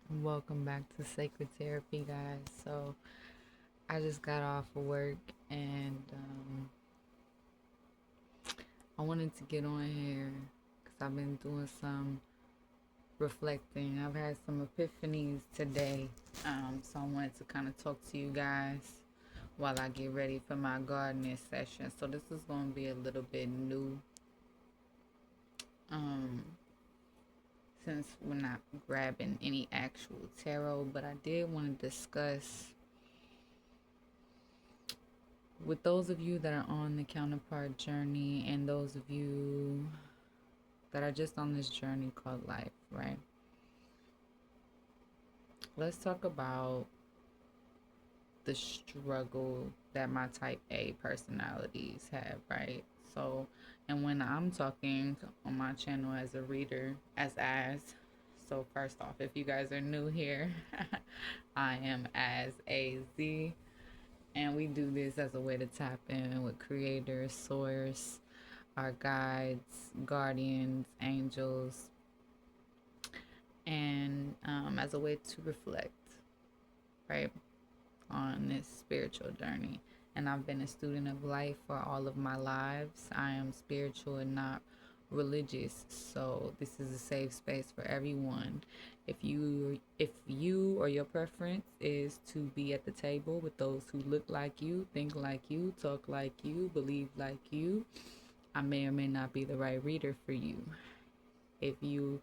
Welcome back to Sacred Therapy, guys. So, I just got off of work and I wanted to get on here because I've been doing some reflecting. I've had some epiphanies today. So, I wanted to kind of talk to you guys while I get ready for my gardening session. So, this is going to be a little bit new um, since we're not grabbing any actual tarot, but I did want to discuss with those of you that are on the counterpart journey and those of you that are just on this journey called life, right? Let's talk about the struggle that my type A personalities have, right? So, and when I'm talking on my channel as a reader, so first off, if you guys are new here, I am as a Z, and we do this as a way to tap in with creator, source, our guides, guardians, angels, and as a way to reflect, right, on this spiritual journey. And I've been a student of life for all of my lives. I am spiritual and not religious, so this is a safe space for everyone. If you or your preference is to be at the table with those who look like you, think like you, talk like you, believe like you, I may or may not be the right reader for you. If you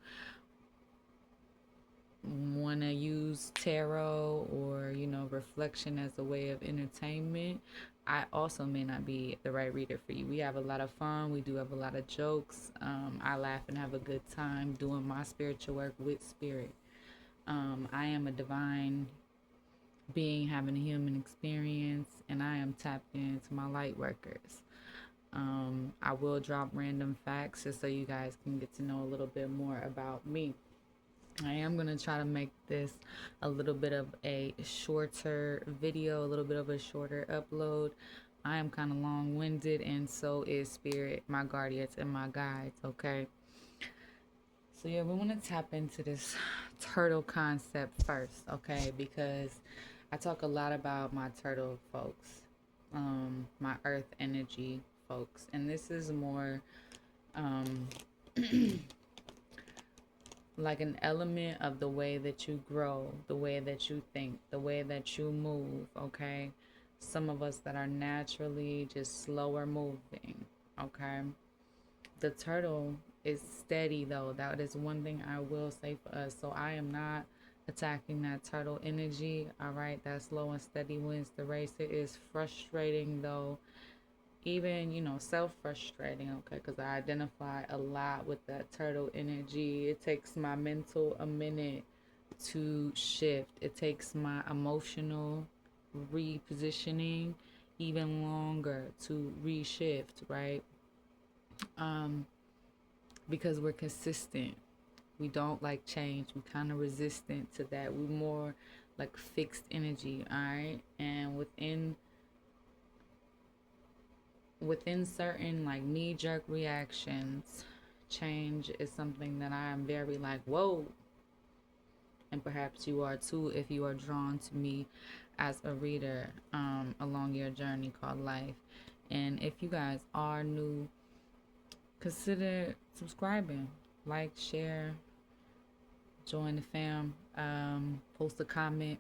want to use tarot or reflection as a way of entertainment, I also may not be the right reader for you. We have a lot of fun, we do have a lot of jokes. I laugh and have a good time doing my spiritual work with spirit. I am a divine being having a human experience, and I am tapped into my light workers. I will drop random facts just so you guys can get to know a little bit more about me. I am going to try to make this a little bit of a shorter video, a little bit of a shorter upload. I am kind of long winded, and so is Spirit, my guardians, and my guides, okay? So, yeah, we want to tap into this turtle concept first, okay? Because I talk a lot about my turtle folks, my earth energy folks, and this is more um, like an element of the way that you grow, the way that you think, the way that you move, okay? Some of us that are naturally just slower moving, okay? The turtle is steady though. That is one thing I will say for us. So I am not attacking that turtle energy, all right? That slow and steady wins the race. It is frustrating though, even self-frustrating, okay, because I identify a lot with that turtle energy. It takes my mental a minute to shift. It takes my emotional repositioning even longer to reshift, right? um because we're consistent. We don't like change. We kind of resistant to that. We more like fixed energy, all right? And within certain like knee jerk reactions, change is something that I am very like, whoa. And perhaps you are too if you are drawn to me as a reader along your journey called life. And if you guys are new, consider subscribing, like, share, join the fam, post a comment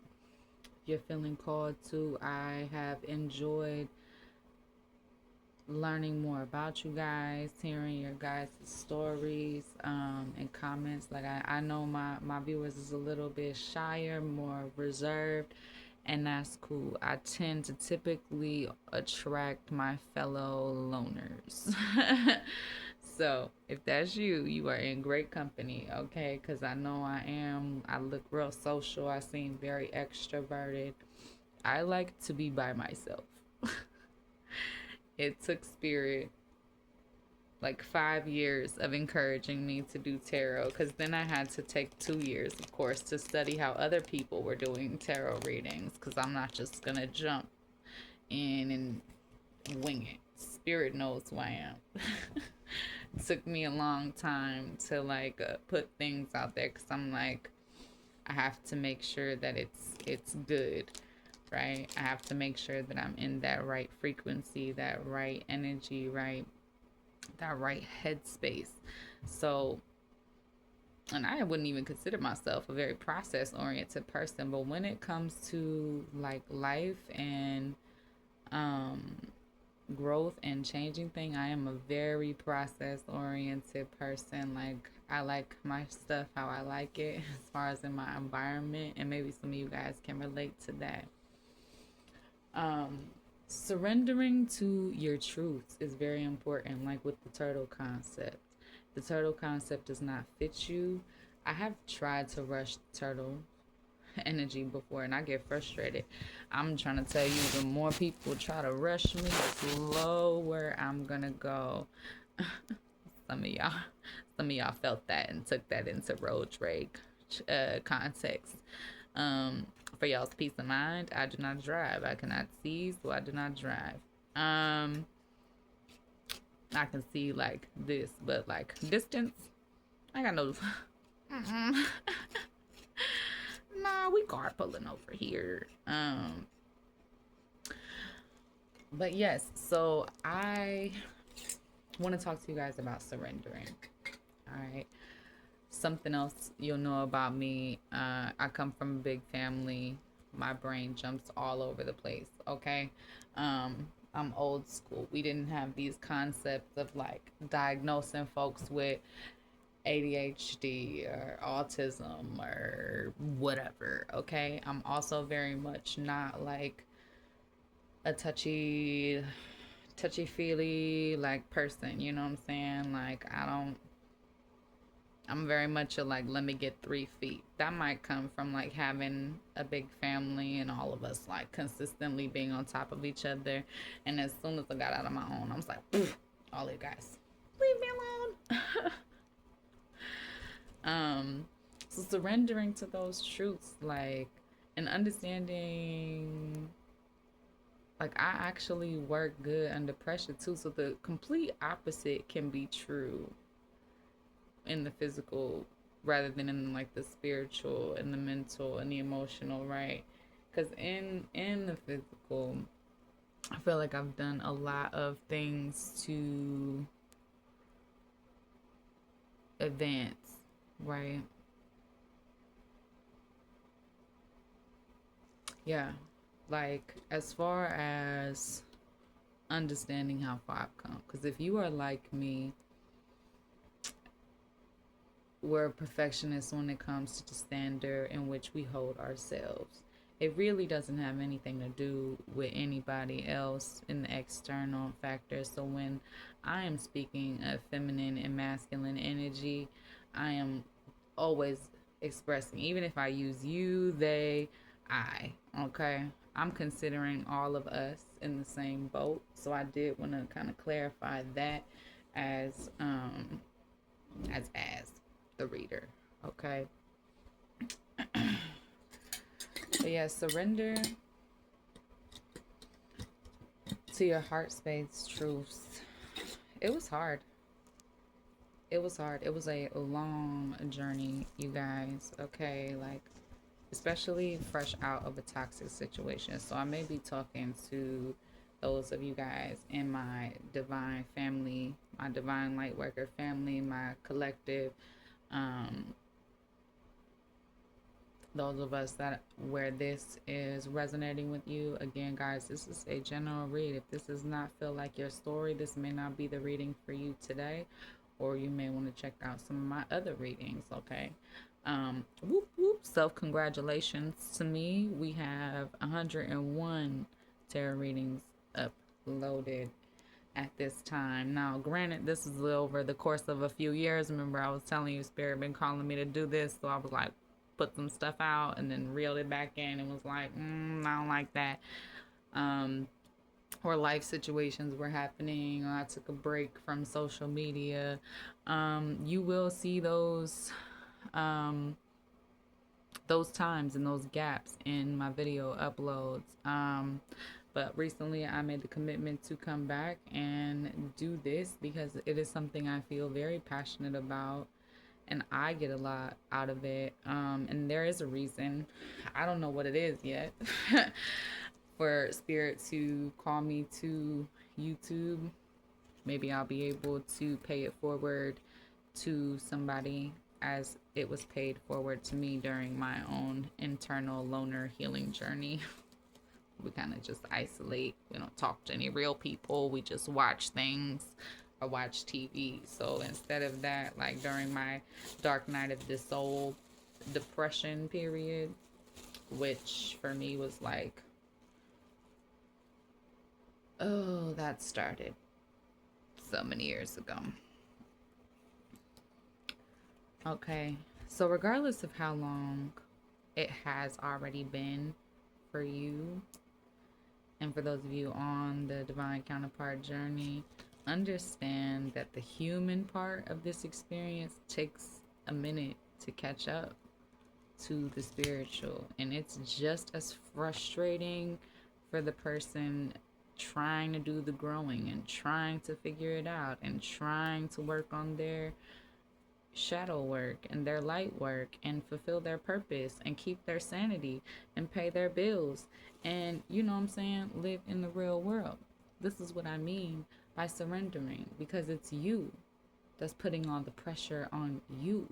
if you're feeling called to. I have enjoyed learning more about you guys, hearing your guys' stories and comments. Like I know my viewers is a little bit shyer, more reserved, and that's cool. I tend to typically attract my fellow loners. So if that's you, you are in great company, okay? Because I know I am. I look real social. I seem very extroverted. I like to be by myself. It took spirit like 5 years of encouraging me to do tarot, because then I had to take 2 years, of course, to study how other people were doing tarot readings, because I'm not just gonna jump in and wing it. Spirit knows who I am. It took me a long time to like put things out there, because I'm like, I have to make sure that it's good, right? I have to make sure that I'm in that right frequency, that right energy, right, that right headspace. So, and I wouldn't even consider myself a very process oriented person, but when it comes to like life and um growth and changing thing, I am a very process oriented person. Like, I like my stuff how I like it as far as in my environment, and maybe some of you guys can relate to that. um Surrendering to your truths is very important, like with the turtle concept. The turtle concept does not fit you. I have tried to rush turtle energy before, and I get frustrated. I'm trying to tell you, the more people try to rush me, the slower I'm gonna go. some of y'all some of y'all felt that and took that into road rage context. um for y'all's peace of mind, I do not drive. I cannot see, so I do not drive. I can see like this, but like distance, I got no. Nah, we car pulling over here. But yes, so I want to talk to you guys about surrendering. All right. Something else you'll know about me, I come from a big family. My brain jumps all over the place, okay? I'm old school. We didn't have these concepts of like diagnosing folks with ADHD or autism or whatever, okay? I'm also very much not like a touchy feely like person, you know what I'm saying? Like, I'm very much a like, let me get 3 feet. That might come from like having a big family and all of us like consistently being on top of each other. And as soon as I got out of my own, I was like, all you guys, leave me alone. So surrendering to those truths, like, and understanding, like, I actually work good under pressure too. So the complete opposite can be true in the physical rather than in like the spiritual and the mental and the emotional, right? Because in the physical, I feel like I've done a lot of things to advance, right? Yeah, like as far as understanding how far I've come. Because if you are like me, we're perfectionists when it comes to the standard in which we hold ourselves. It really doesn't have anything to do with anybody else in the external factors. So when I am speaking of feminine and masculine energy, I am always expressing, even if I use you, they, I, okay? I'm considering all of us in the same boat. So I did want to kind of clarify that as as the reader. Okay. But yeah, surrender to your heart space truths. It was hard. It was hard. It was a long journey, you guys. Okay, like especially fresh out of a toxic situation. So I may be talking to those of you guys in my divine family, my divine light worker family, my collective, um, those of us that where this is resonating with you. Again, guys, this is a general read. If this does not feel like your story, this may not be the reading for you today, or you may want to check out some of my other readings. Okay. Whoop whoop, self congratulations to me. We have 101 tarot readings uploaded at this time. Now, granted, this is over the course of a few years. Remember, I was telling you, Spirit been calling me to do this, so I was like, put some stuff out and then reeled it back in and was like, I don't like that. Or life situations were happening, or I took a break from social media. You will see um, those times and those gaps in my video uploads. But recently I made the commitment to come back and do this because it is something I feel very passionate about. and I get a lot out of it. And there is a reason. I don't know what it is yet for Spirit to call me to YouTube. Maybe I'll be able to pay it forward to somebody as it was paid forward to me during my own internal loner healing journey. We kind of just isolate. We don't talk to any real people. We just watch things or watch TV. So instead of that, like during my dark night of the soul depression period, which for me was like, oh, that started so many years ago. Okay. So regardless of how long it has already been for you, and for those of you on the divine counterpart journey, understand that the human part of this experience takes a minute to catch up to the spiritual. And it's just as frustrating for the person trying to do the growing and trying to figure it out and trying to work on their shadow work and their light work and fulfill their purpose and keep their sanity and pay their bills and, you know what I'm saying, live in the real world. This is what I mean by surrendering, because it's you that's putting all the pressure on you,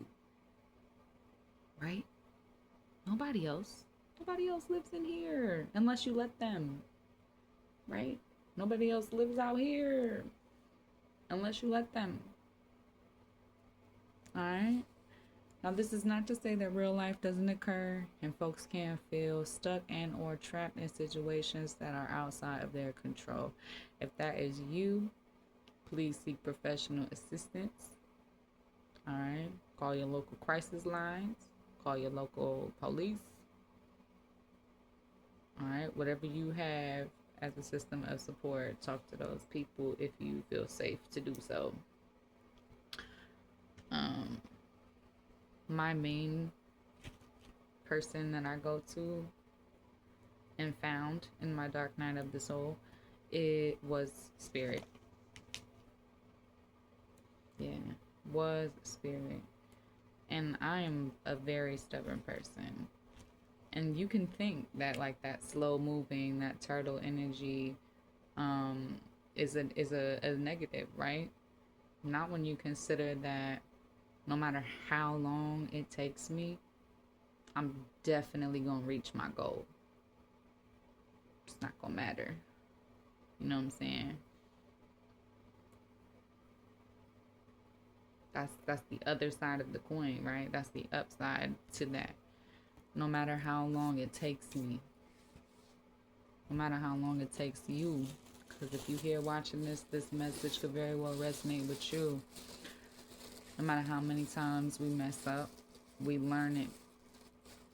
right? Nobody else. Nobody else lives in here unless you let them, right? Nobody else lives out here unless you let them. All right? Now, this is not to say that real life doesn't occur and folks can feel stuck and or trapped in situations that are outside of their control. If that is you, please seek professional assistance. All right? Call your local crisis lines. Call your local police. All right? Whatever you have as a system of support, talk to those people if you feel safe to do so. My main person that I go to and found in my dark night of the soul, it was Spirit. Yeah, was Spirit. And I am a very stubborn person. And you can think that like that slow moving, that turtle energy is a negative, right? Not when you consider that no matter how long it takes me, I'm definitely gonna reach my goal. It's not gonna matter. You know what I'm saying? That's the other side of the coin, right? That's the upside to that. No matter how long it takes me, no matter how long it takes you, because if you here watching this message could very well resonate with you. No matter how many times we mess up, we learn it.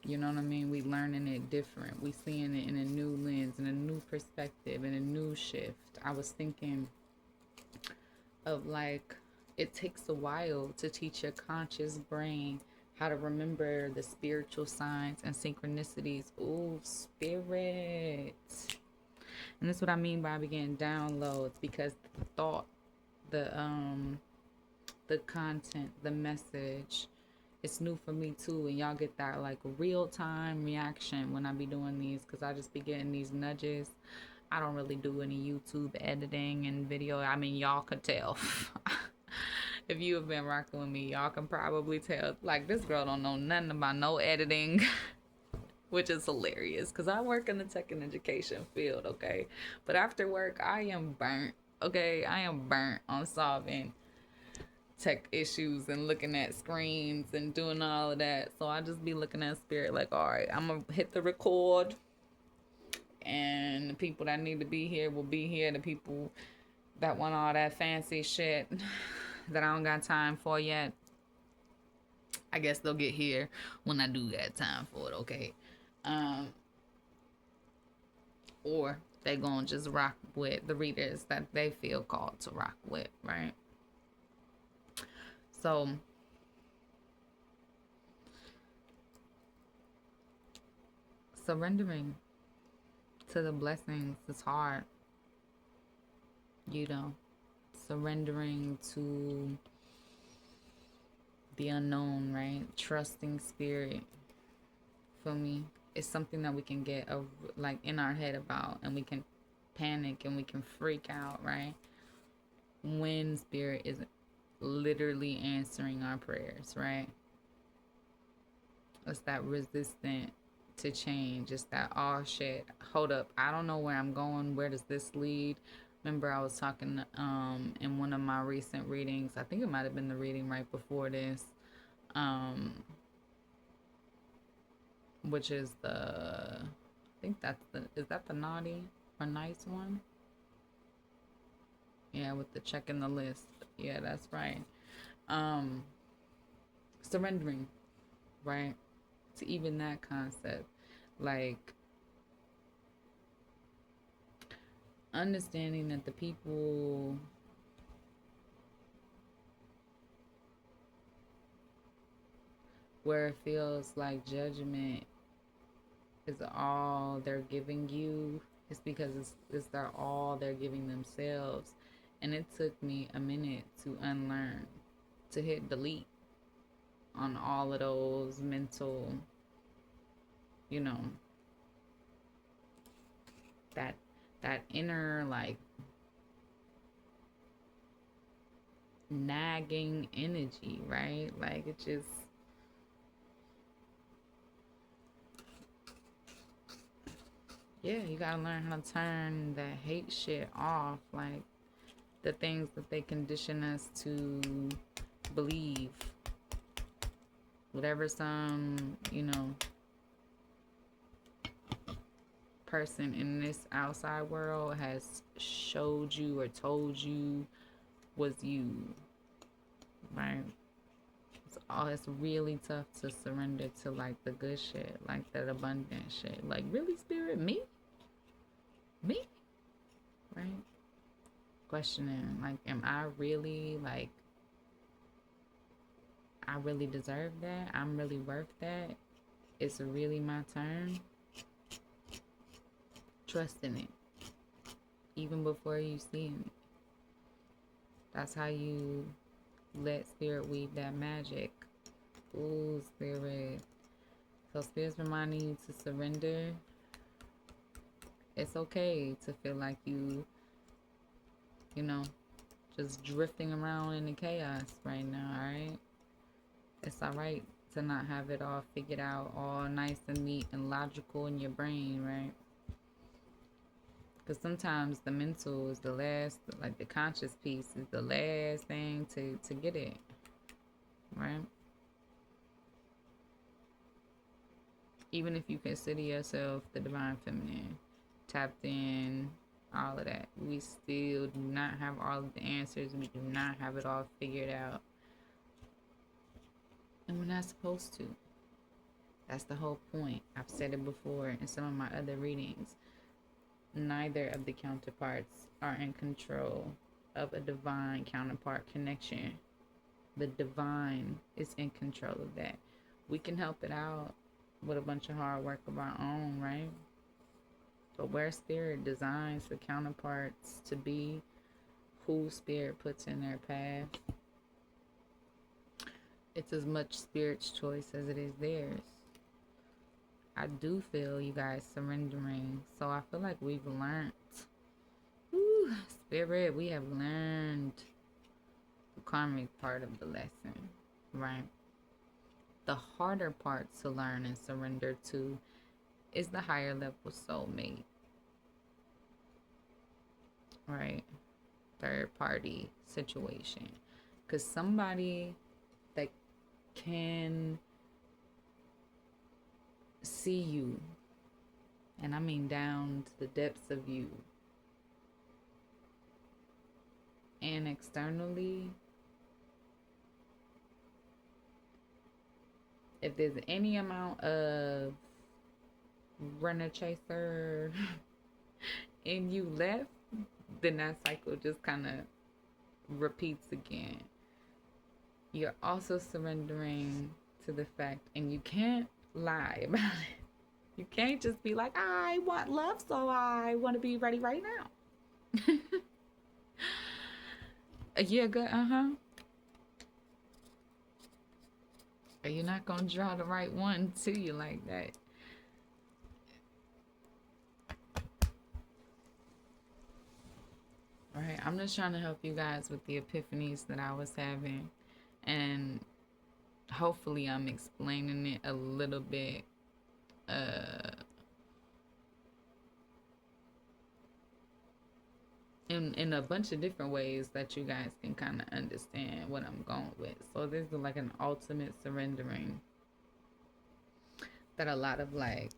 You know what I mean? We learning it different. We seeing it in a new lens, in a new perspective, in a new shift. I was thinking of like, it takes a while to teach your conscious brain how to remember the spiritual signs and synchronicities. Ooh, spirit. And that's what I mean by beginning downloads, because the thought, the content, the message, it's new for me too. And y'all get that like real time reaction when I be doing these, because I just be getting these nudges. I don't really do any YouTube editing and video. I mean, y'all could tell. If you have been rocking with me, y'all can probably tell. Like, this girl don't know nothing about no editing, which is hilarious because I work in the tech and education field, okay? But after work, I am burnt, okay? I am burnt on solving tech issues and looking at screens and doing all of that. So I just be looking at Spirit like, all right, I'm going to hit the record, and the people that need to be here will be here. The people that want all that fancy shit that I don't got time for yet, I guess they'll get here when I do got time for it, okay? Or they gonna just rock with the readers that they feel called to rock with, right? So surrendering to the blessings is hard, you know. Surrendering to the unknown, right? Trusting spirit. Feel me? It's something that we can get like in our head about, and we can panic and we can freak out, right? When spirit is literally answering our prayers, right? It's that resistant to change. It's that, oh shit, hold up, I don't know where I'm going. Where does this lead? Remember, I was talking in one of my recent readings. I think it might have been the reading right before this, um, which is the, I think that's the, is that the naughty or nice one? Yeah, with the checking the list. Yeah, that's right. Um, Surrendering, right? To even that concept, like understanding that the people where it feels like judgment is all they're giving you, it's because it's their all they're giving themselves. And it took me a minute to unlearn, to hit delete on all of those mental, you know, that that inner like nagging energy, right? Like it just, yeah, you gotta learn how to turn that hate shit off. Like the things that they condition us to believe. Whatever some, person in this outside world has showed you or told you was you, right? It's really tough to surrender to like the good shit, like that abundant shit. Like, really, spirit, me, right? Questioning, like, am I really like, I really deserve that? I'm really worth that? It's really my turn? Trusting it, even before you see it. That's how you let spirit weave that magic. Ooh, spirit. So spirit's reminding you to surrender. It's okay to feel like you know, just drifting around in the chaos right now, alright? It's alright to not have it all figured out, all nice and neat and logical in your brain, right? Because sometimes the mental is the last, like the conscious piece is the last thing to get it, right? Even if you consider yourself the divine feminine, tapped in, all of that, we still do not have all of the answers. We do not have it all figured out. And we're not supposed to. That's the whole point. I've said it before in some of my other readings. Neither of the counterparts are in control of a divine counterpart connection. The divine is in control of that. We can help it out with a bunch of hard work of our own, right? But where spirit designs the counterparts to be who spirit puts in their path, it's as much spirit's choice as it is theirs. I do feel you guys surrendering. So I feel like we've learned. Ooh, spirit, we have learned the karmic part of the lesson, right? The harder part to learn and surrender to is the higher level soulmate, right? Third party situation. Because somebody that can see you, and I mean down to the depths of you, and externally, if there's any amount of runner chaser in you left, then that cycle just kind of repeats again. You're also surrendering to the fact, and you can't lie about it. You can't just be like, I want love, so I want to be ready right now. Yeah, good. Or you're not gonna draw the right one to you like that. Right. I'm just trying to help you guys with the epiphanies that I was having. And hopefully I'm explaining it a little bit uh in a bunch of different ways that you guys can kind of understand what I'm going with. So this is like an ultimate surrendering that a lot of like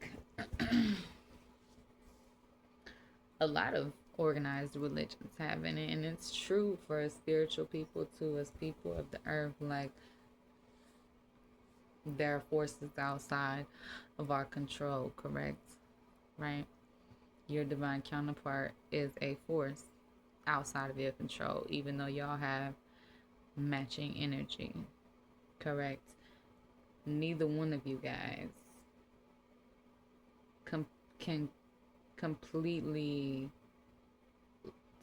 a lot of organized religions have in it, and it's true for spiritual people too. As people of the earth, like there are forces outside of our control, correct? Right? Your divine counterpart is a force outside of your control, even though y'all have matching energy, correct? Neither one of you guys can completely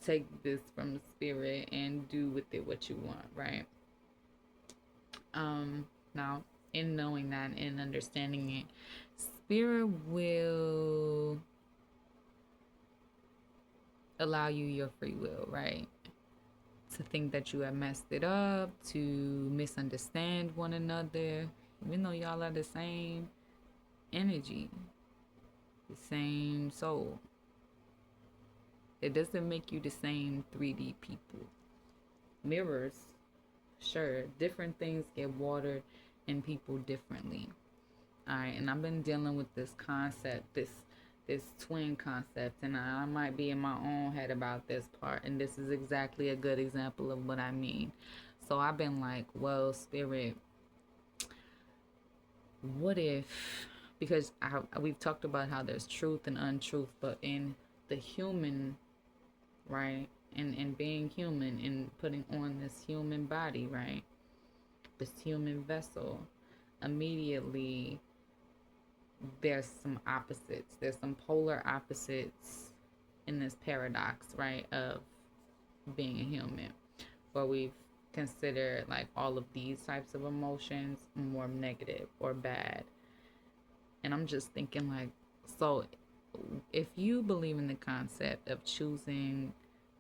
take this from spirit and do with it what you want, right? Now, in knowing that and understanding it, spirit will allow you your free will, right? To think that you have messed it up, to misunderstand one another, even though y'all are the same energy, the same soul. It doesn't make you the same 3D people. Mirrors, sure, different things get watered in people differently. All right, and I've been dealing with this concept, this twin concept, and I might be in my own head about this part, and this is exactly a good example of what I mean. So I've been like, well, spirit, what if, because we've talked about how there's truth and untruth, but in the human, right, and being human and putting on this human body, right, this human vessel, immediately there's some opposites. There's some polar opposites in this paradox, right, of being a human, where we've considered like all of these types of emotions more negative or bad. And I'm just thinking, like, so if you believe in the concept of choosing,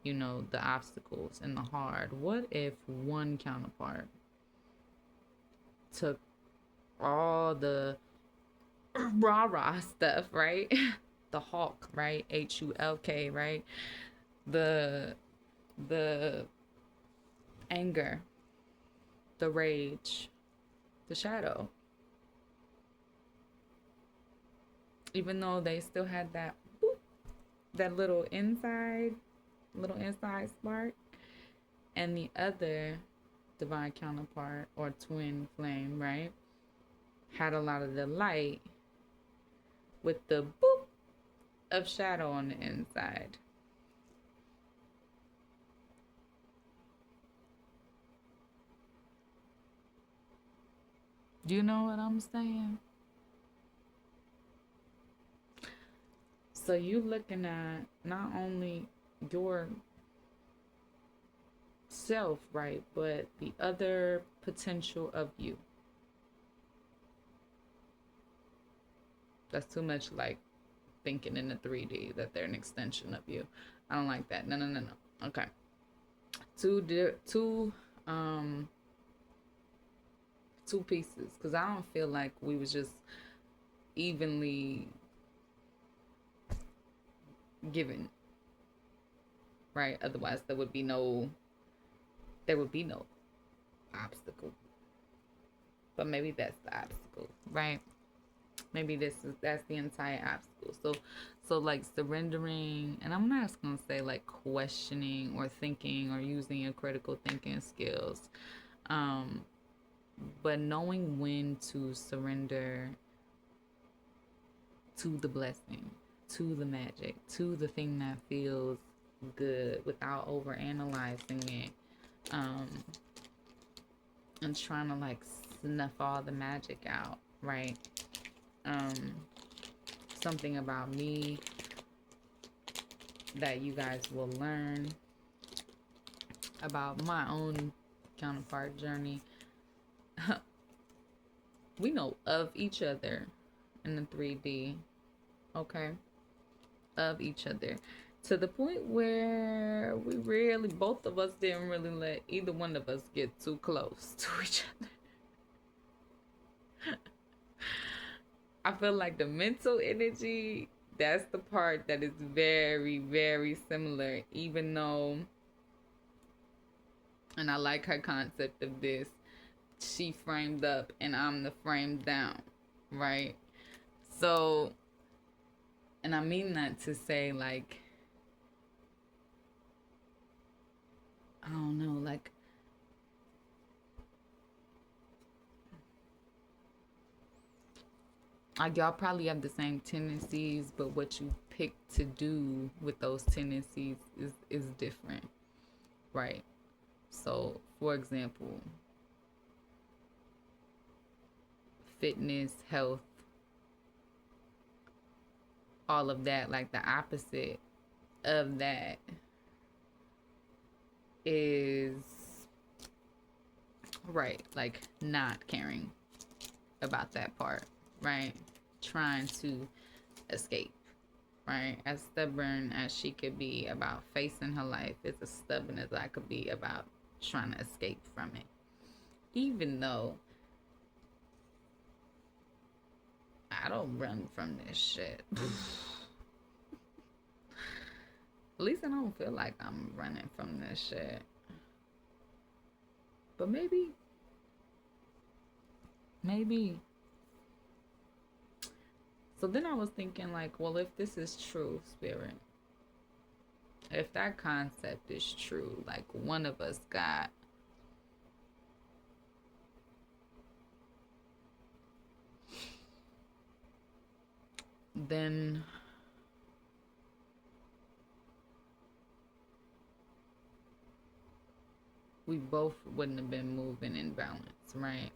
you know, the obstacles and the hard, what if one counterpart took all the rah rah stuff, right? The Hulk, right? HULK, right? The the anger, the rage, the shadow. Even though they still had that boop, that little inside spark, and the other divine counterpart or twin flame, right, had a lot of the light with the boop of shadow on the inside. Do you know what I'm saying? So you looking at not only your self, right, but the other potential of you. That's too much like thinking in the 3D that they're an extension of you. I don't like that. No, no, no, no. Okay. Two um two pieces, cuz I don't feel like we was just evenly given, right? Otherwise there would be no obstacle. But maybe that's the obstacle, right? Maybe that's the entire obstacle. So like surrendering, and I'm not just gonna say like questioning or thinking or using your critical thinking skills, um but knowing when to surrender to the blessing, to the magic, to the thing that feels good without over analyzing it, um and trying to like snuff all the magic out, right? um Something about me that you guys will learn about my own counterpart journey. We know of each other in the 3D, okay? Of each other. To the point where we really, both of us didn't really let either one of us get too close to each other. I feel like the mental energy, that's the part that is very, very similar, even though, and I like her concept of this, she framed up and I'm the framed down, right? So, and I mean that to say, like, I don't know, like y'all probably have the same tendencies, but what you pick to do with those tendencies is different, right? So, for example, fitness, health, all of that, like the opposite of that is right, like not caring about that part, right? Trying to escape, right? As stubborn as she could be about facing her life, is as stubborn as I could be about trying to escape from it. Even though I don't run from this shit. At least I don't feel like I'm running from this shit. But maybe. So then I was thinking, like, well, if this is true, spirit, if that concept is true, like one of us got then we both wouldn't have been moving in balance, right?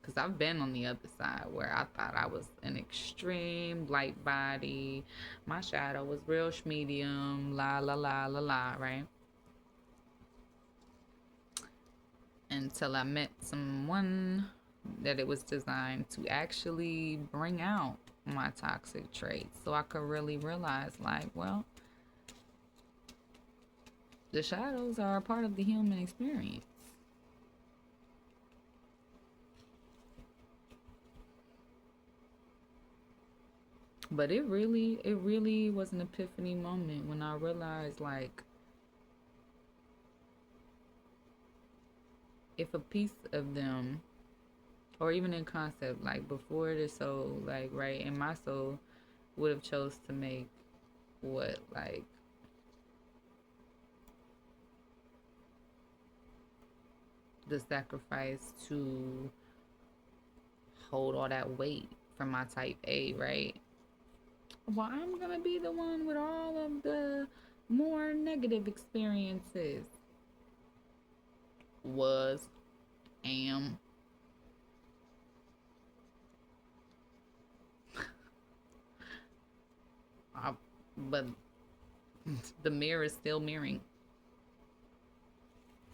Because I've been on the other side where I thought I was an extreme light body. My shadow was real medium, la la la la la, right? Until I met someone that it was designed to actually bring out my toxic traits so I could really realize, like, well, the shadows are a part of the human experience. But it really was an epiphany moment when I realized, like, if a piece of them, or even in concept, like before the soul, like right in my soul, would have chose to make what, like, the sacrifice to hold all that weight from my type A, right? Well, I'm gonna be the one with all of the more negative experiences. Was, am. I, but the mirror is still mirroring,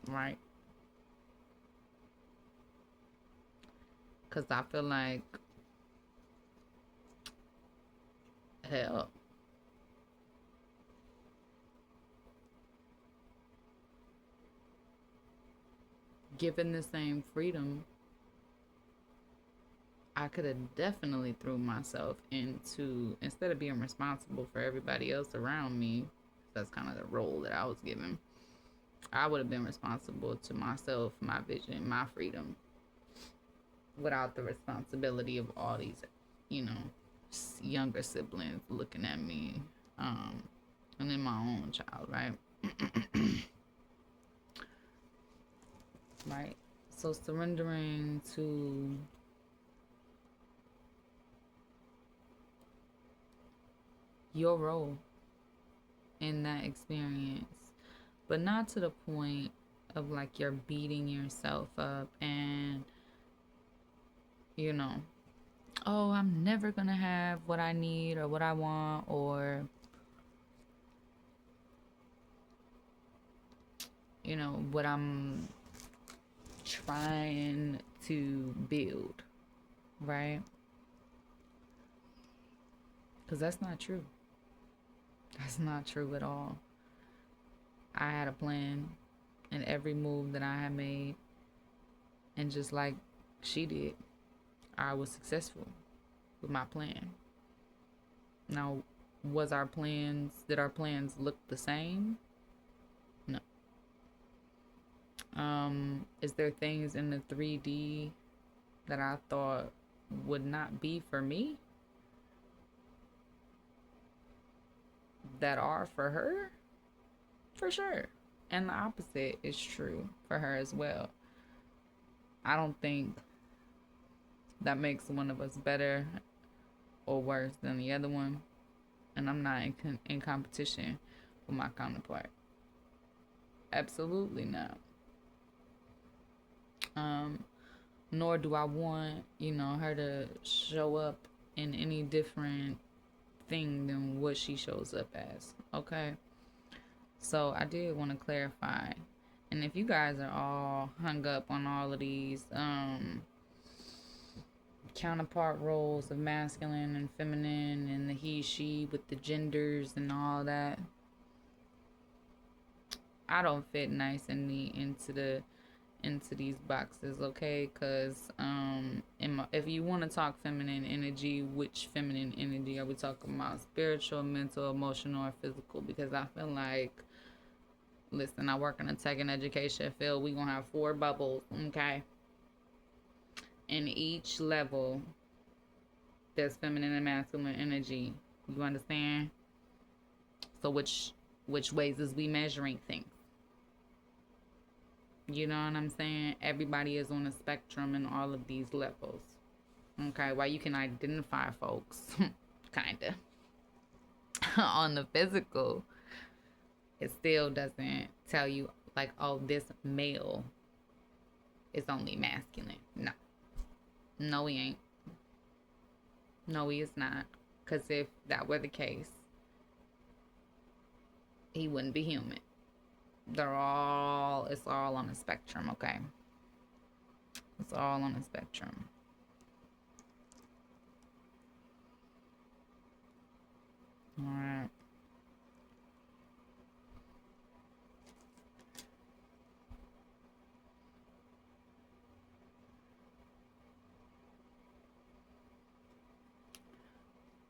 right? Because I feel like, hell, given the same freedom, I could have definitely threw myself into, instead of being responsible for everybody else around me, that's kind of the role that I was given. I would have been responsible to myself, my vision, my freedom, without the responsibility of all these, you know, younger siblings looking at me, and then my own child, right? Right. So surrendering to your role in that experience, but not to the point of like you're beating yourself up and, you know, oh, I'm never gonna have what I need or what I want, or, you know, what I'm trying to build. right? Because that's not true. That's not true at all. I had a plan in every move that I had made, and just like she did, I was successful with my plan. Now, did our plans look the same? No. Is there things in the 3D that I thought would not be for me that are for her? For sure. And the opposite is true for her as well. I don't think that makes one of us better or worse than the other one. And I'm not in competition with my counterpart. Absolutely not. Nor do I want, her to show up in any different thing than what she shows up as. Okay? So I did want to clarify. And if you guys are all hung up on all of these counterpart roles of masculine and feminine and the he she with the genders and all that, I don't fit nice and neat into these boxes, okay? Because if you want to talk feminine energy, which feminine energy are we talking about? Spiritual, mental, emotional, or physical? Because I feel like, listen, I work in the tech and education field. We gonna have 4 bubbles, okay? In each level, there's feminine and masculine energy. You understand? So which ways is we measuring things? You know what I'm saying? Everybody is on a spectrum in all of these levels. Okay, while you can identify folks, kinda, on the physical, it still doesn't tell you, like, oh, this male is only masculine. No. No, he ain't. No, he is not. Because if that were the case, he wouldn't be human. It's all on a spectrum, okay? It's all on a spectrum. All right.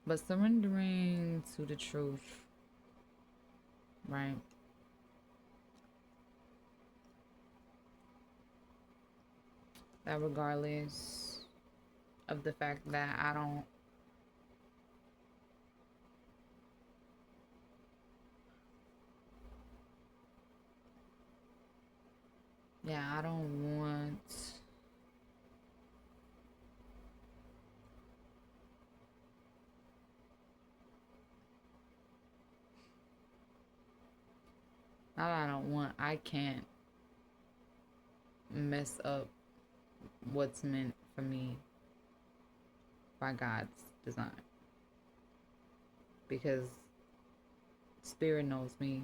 But surrendering to the truth, right? That regardless of the fact that I don't I don't want I can't mess up what's meant for me by God's design. Because Spirit knows me,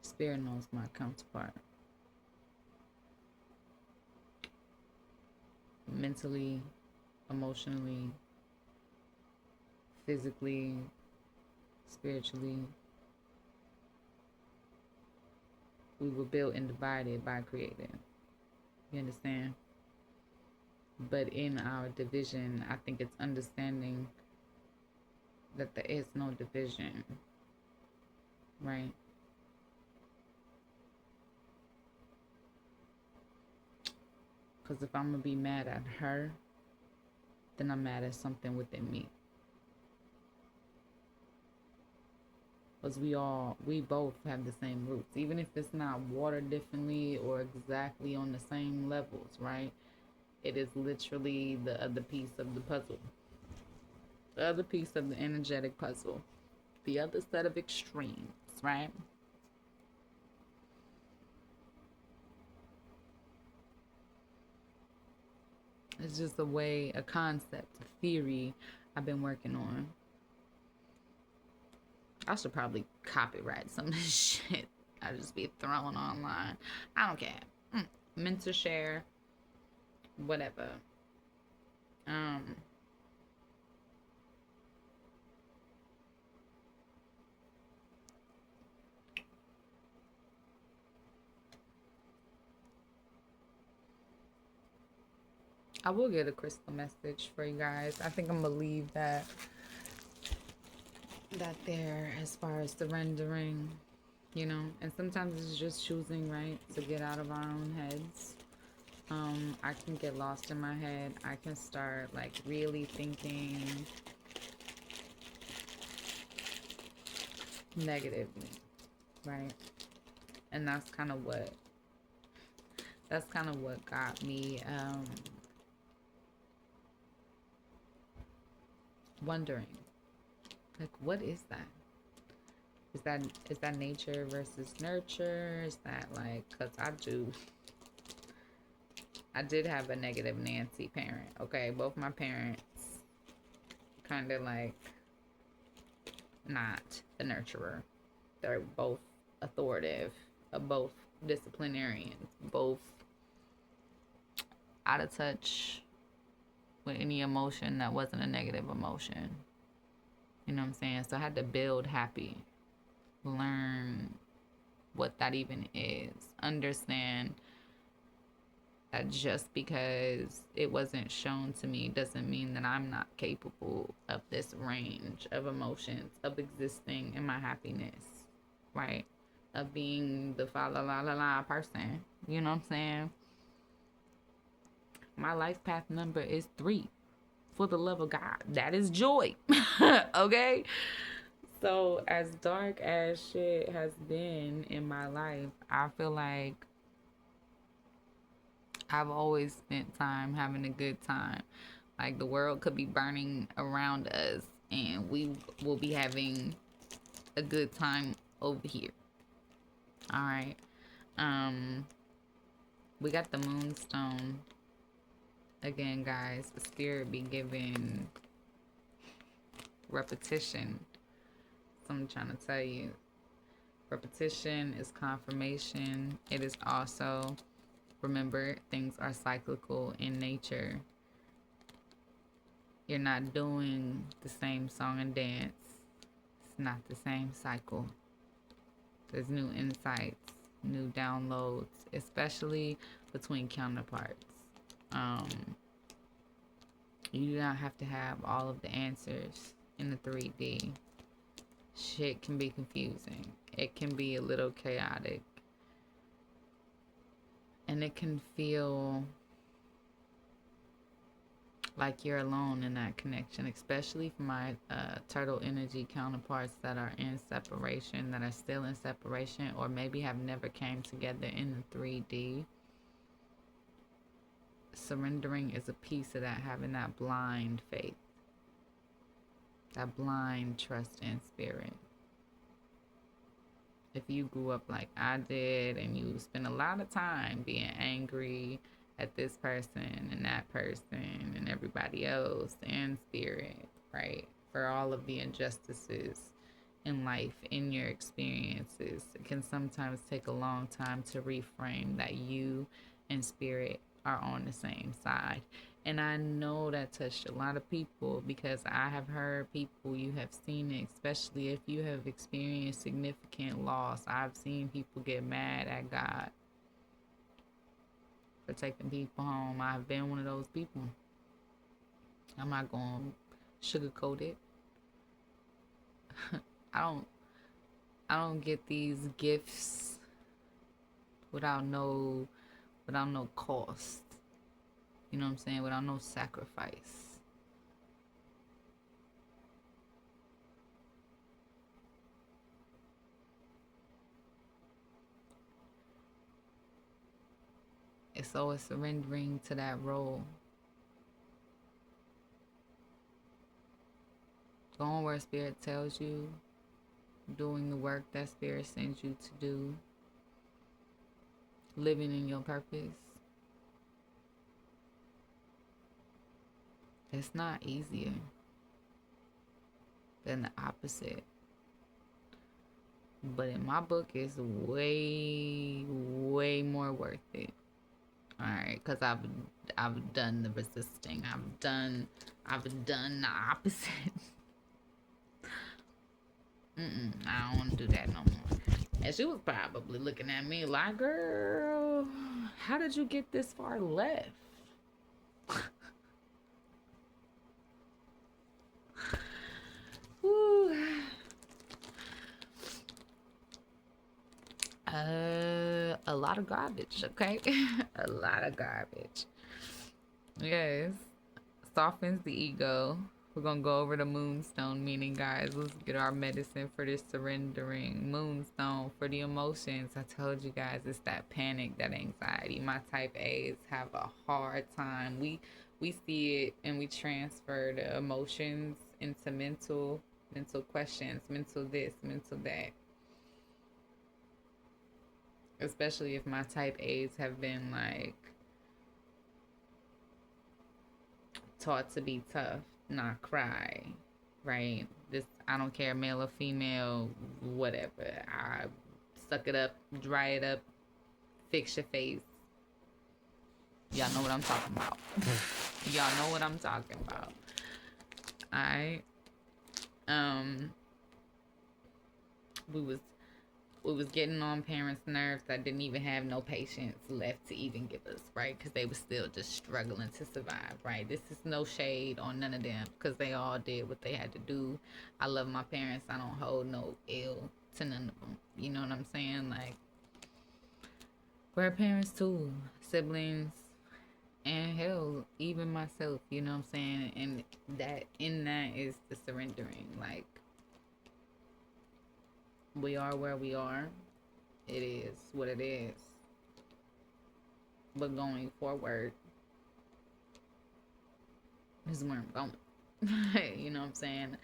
Spirit knows my counterpart. Mentally, emotionally, physically, spiritually, we were built and divided by Creator. You understand? But in our division, I think it's understanding that there is no division, right? Because if I'm going to be mad at her, then I'm mad at something within me. Because we both have the same roots, even if it's not watered differently or exactly on the same levels, right? It is literally the other piece of the puzzle, the other piece of the energetic puzzle, the other set of extremes, right? It's just a concept, a theory I've been working on. I should probably copyright some of this shit I just be throwing online. I don't care. Meant to share, whatever. Um, I will get a crystal message for you guys. I think I'm gonna leave that there as far as surrendering, and sometimes it's just choosing right to get out of our own heads. I can get lost in my head. I can start like really thinking negatively, right? And that's kind of what got me wondering, like, what is that? Is that nature versus nurture? Is that like, cause I did have a negative Nancy parent. Okay, both my parents kind of like not the nurturer. They're both authoritative, both disciplinarians, both out of touch with any emotion that wasn't a negative emotion. You know what I'm saying? So I had to build happy, learn what that even is, understand that just because it wasn't shown to me doesn't mean that I'm not capable of this range of emotions, of existing in my happiness, right? Of being the fa la la la la person. You know what I'm saying? My life path number is 3. For the love of God, that is joy. Okay? So, as dark as shit has been in my life, I feel like I've always spent time having a good time. Like the world could be burning around us and we will be having a good time over here. All right. Um we got the moonstone again, guys. The spirit be giving repetition. So I'm trying to tell you. Repetition is confirmation. It is also, remember, things are cyclical in nature. You're not doing the same song and dance. It's not the same cycle. There's new insights, new downloads, especially between counterparts. Um, you do not have to have all of the answers in the 3D. Shit can be confusing. It can be a little chaotic. And it can feel like you're alone in that connection, especially for my turtle energy counterparts that are in separation, that are still in separation, or maybe have never came together in the 3D. Surrendering is a piece of that, having that blind faith, that blind trust in spirit. If you grew up like I did and you spend a lot of time being angry at this person and that person and everybody else and spirit, right? For all of the injustices in life, in your experiences, it can sometimes take a long time to reframe that you and spirit are on the same side. And I know that touched a lot of people because I have heard people, you have seen it, especially if you have experienced significant loss. I've seen people get mad at God for taking people home. I've been one of those people. I'm not going to sugarcoat it. I don't I don't get these gifts without no cost. You know what I'm saying? Without no sacrifice. It's always surrendering to that role. Going where spirit tells you, doing the work that spirit sends you to do, living in your purpose. It's not easier than the opposite. But in my book, it's way, way more worth it. All right, because I've done the resisting. I've done the opposite. I don't want to do that no more. And she was probably looking at me like, girl, how did you get this far left? Whew. A lot of garbage, okay? A lot of garbage. Yes. Softens the ego. We're gonna go over the moonstone meaning, guys. Let's get our medicine for this surrendering. Moonstone for the emotions. I told you guys it's that panic, that anxiety. My type A's have a hard time. We see it and we transfer the emotions into mental questions, mental this, mental that. Especially if my type A's have been like taught to be tough, not cry, right? This, I don't care, male or female, whatever. I suck it up, dry it up, fix your face. Y'all know what I'm talking about. Y'all know what I'm talking about. Alright. We was we was getting on parents' nerves that didn't even have no patience left to even give us, right? Because they were still just struggling to survive, right? This is no shade on none of them because they all did what they had to do. I love my parents. I don't hold no ill to none of them. You know what I'm saying? Like, we're parents too, siblings, and hell, even myself. You know what I'm saying? And that in that is the surrendering. Like, we are where we are. It is what it is. But going forward is where I'm going. You know what I'm saying?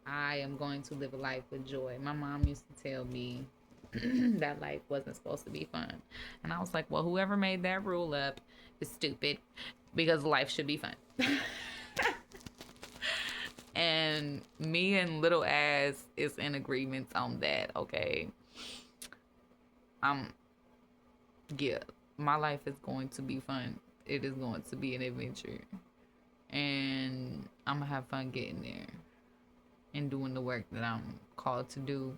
I am going to live a life with joy. My mom used to tell me that life wasn't supposed to be fun. And I was like, well, whoever made that rule up is stupid because life should be fun. And me and Little Ass is in agreement on that, okay? Yeah, my life is going to be fun. It is going to be an adventure. And I'm gonna have fun getting there and doing the work that I'm called to do.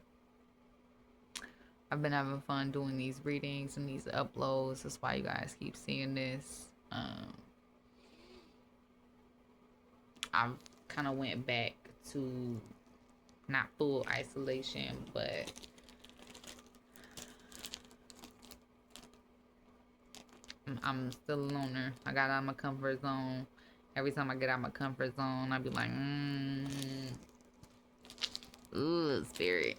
I've been having fun doing these readings and these uploads. That's why you guys keep seeing this. I've kind of went back to not full isolation, but I'm still a loner. I got out of my comfort zone. Every time I get out of my comfort zone, I be like, ooh, spirit.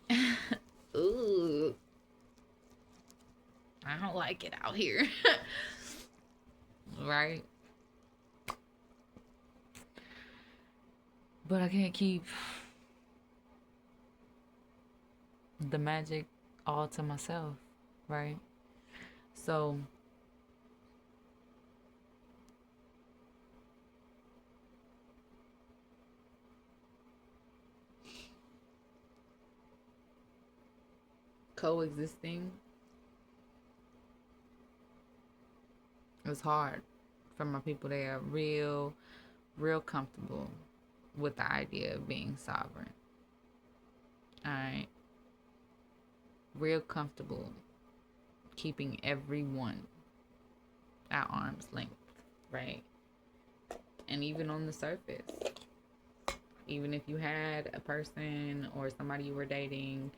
Ooh, I don't like it out here. Right? But I can't keep the magic all to myself, right? So coexisting is hard for my people. They are real comfortable with the idea of being sovereign. All right. Real comfortable keeping everyone at arm's length, right? And even on the surface, even if you had a person or somebody you were dating,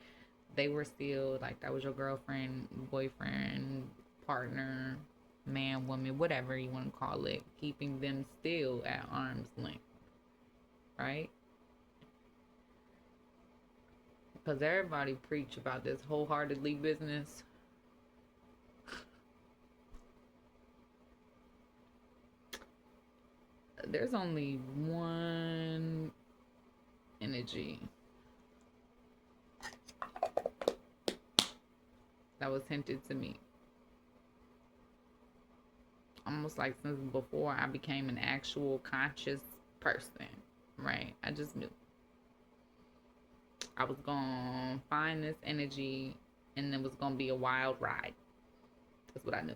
they were still like, that was your girlfriend, boyfriend, partner, man, woman, whatever you want to call it, keeping them still at arm's length, right? Because everybody preach about this wholeheartedly business. There's only one energy that was hinted to me. Almost like since before I became an actual conscious person, right? I just knew I was gonna find this energy and it was gonna be a wild ride. That's what I knew.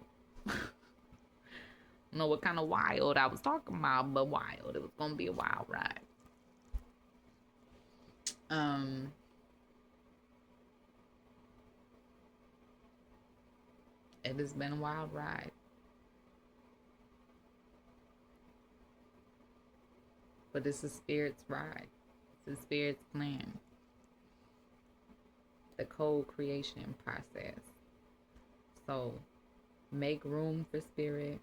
don't know what kind of wild I was talking about, but wild. It was gonna be a wild ride. Um, it has been a wild ride. But it's a spirit's ride. It's a spirit's plan. The co-creation process. So make room for spirit.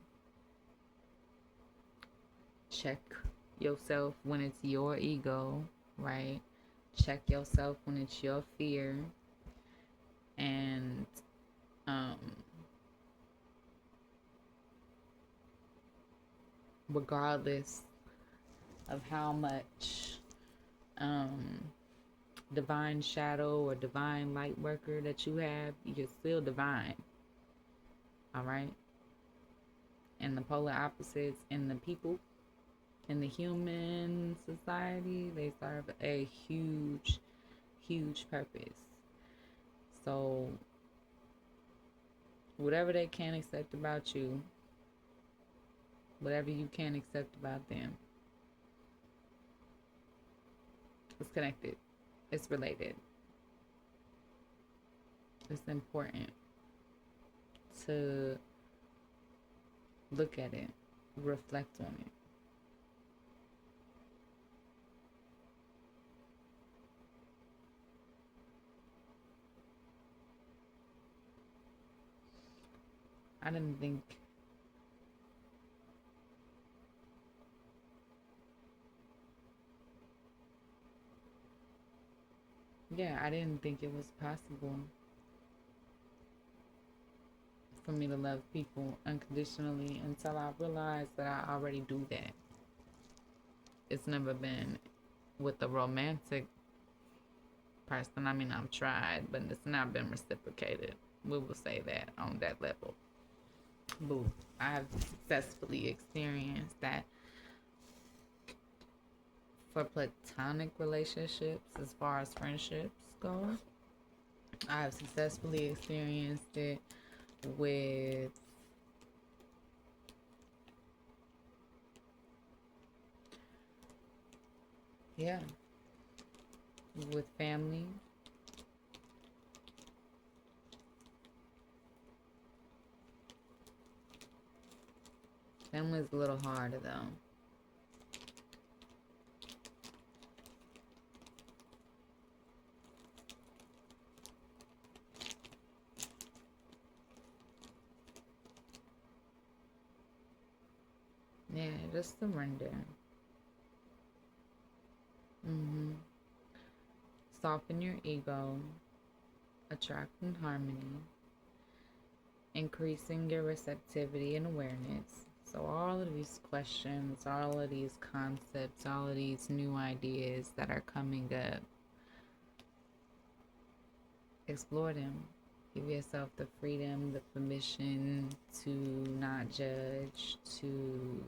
Check yourself when it's your ego, right? Check yourself when it's your fear. And regardless of how much divine shadow or divine light worker that you have, you're still divine. All right? And the polar opposites in the people, in the human society, they serve a huge, huge purpose. So, whatever they can't accept about you, whatever you can't accept about them, it's connected, it's related. It's important to look at it, reflect on it. I didn't think I didn't think it was possible for me to love people unconditionally until I realized that I already do that. It's never been with a romantic person. I mean, I've tried, but it's not been reciprocated. We will say that on that level. But I've successfully experienced that for platonic relationships, as far as friendships go. I've successfully experienced it with with family. Family's a little harder though. Yeah, just surrender. Soften your ego, attracting harmony, increasing your receptivity and awareness. So, all of these questions, all of these concepts, all of these new ideas that are coming up, explore them. Give yourself the freedom, the permission to not judge, to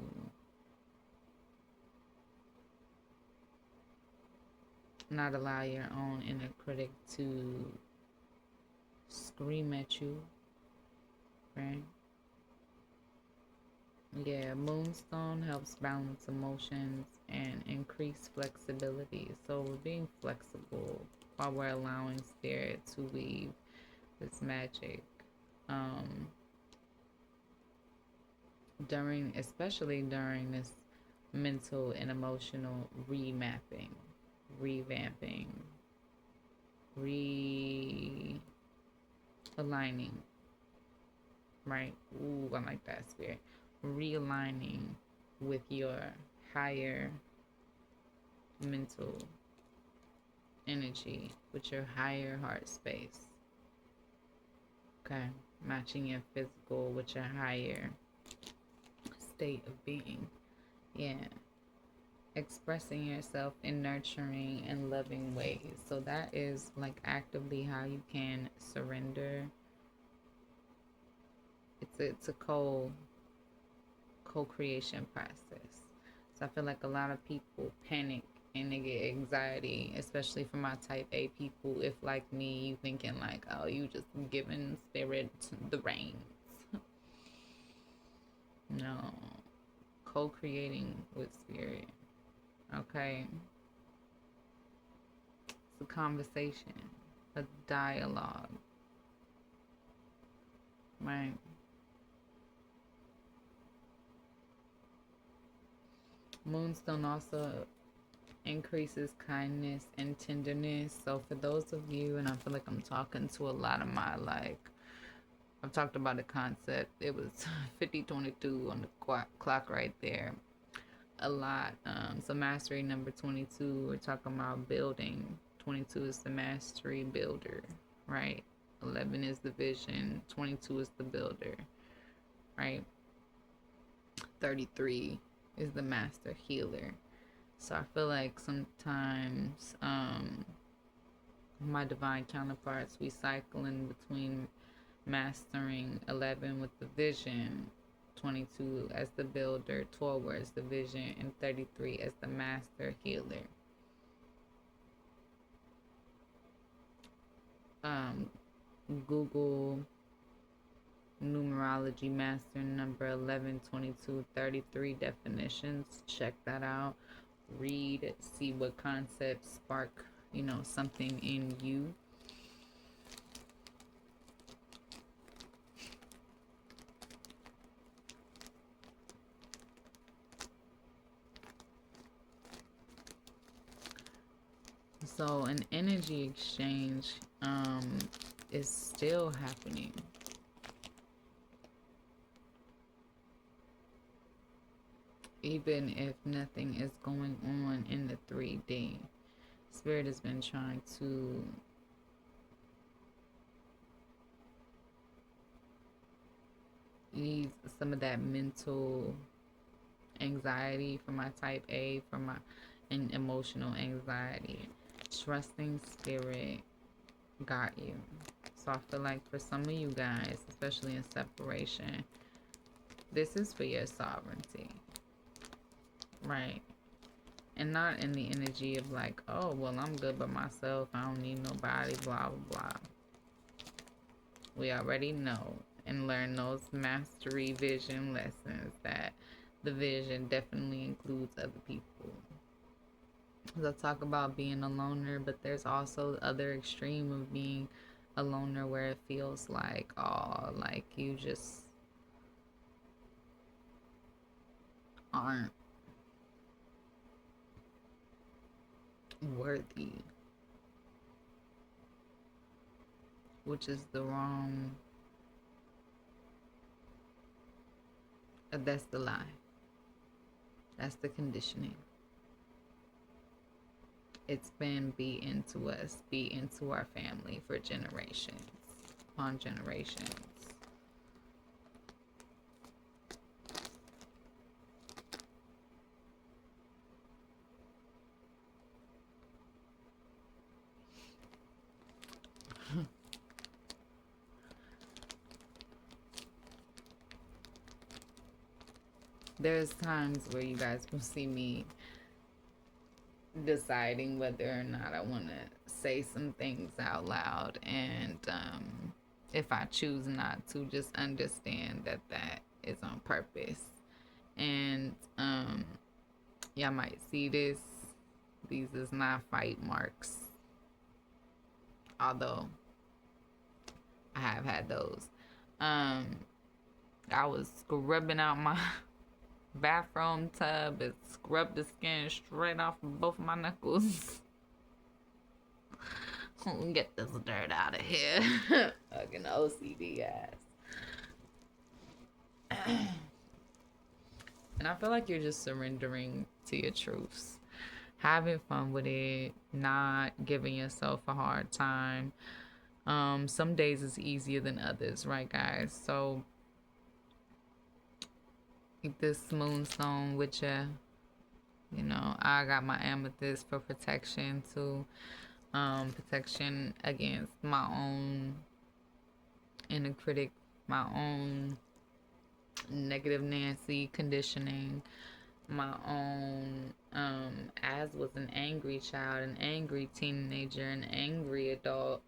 not allow your own inner critic to scream at you, right? Yeah, Moonstone helps balance emotions and increase flexibility. So we're being flexible while we're allowing spirit to weave this magic. Especially during this mental and emotional remapping, revamping, realigning, right? Ooh, I like that, spirit. Realigning with your higher mental energy, with your higher heart space. Okay, matching your physical with your higher state of being. Yeah, expressing yourself in nurturing and loving ways. So that is like actively how you can surrender. It's a co-creation process. So I feel like a lot of people panic and they get anxiety, especially for my type A people. If like me, you thinking like, oh, you just giving spirit the reins. No, co-creating with spirit. Okay, it's a conversation, a dialogue, right? Moonstone also increases kindness and tenderness. So for those of you, and I feel like I'm talking to a lot of my like, I've talked about the concept. It was 5022 on the clock right there. A lot. So mastery number 22, we're talking about building. 22 is the mastery builder, right? 11 is the vision. 22 is the builder, right? 33 is the master healer. So I feel like sometimes my divine counterparts, we cycle in between mastering 11 with the vision, 22 as the builder, 12 as the vision, and 33 as the master healer. Google numerology master number 11, 22, 33 definitions. Check that out. Read, see what concepts spark, something in you. So an energy exchange is still happening. Even if nothing is going on in the 3D. Spirit has been trying to ease some of that mental anxiety for my type A, for my and emotional anxiety. Trusting spirit got you. So I feel like for some of you guys, especially in separation, this is for your sovereignty, right? And not in the energy of like, oh, well, I'm good by myself, I don't need nobody, blah, blah, blah. We already know and learn those mastery vision lessons that the vision definitely includes other people. Because I talk about being a loner, but there's also the other extreme of being a loner where it feels like, oh, like you just aren't worthy, which is the wrong, that's the lie. That's the conditioning. It's been beat into us, beat into our family for generations upon generations. There's times where you guys will see me deciding whether or not I want to say some things out loud, and if I choose not to, just understand that that is on purpose. And y'all might see this. These is not fight marks, although I have had those. I was scrubbing out my bathroom tub and scrubbed the skin straight off of both my knuckles. Get this dirt out of here. Fucking OCD ass. And I feel like you're just surrendering to your truths, having fun with it, not giving yourself a hard time. Some days is easier than others, right, guys? So keep this moonstone with you. I got my amethyst for protection too. Protection against my own inner critic, my own negative Nancy conditioning, my own as was an angry child, an angry teenager, an angry adult,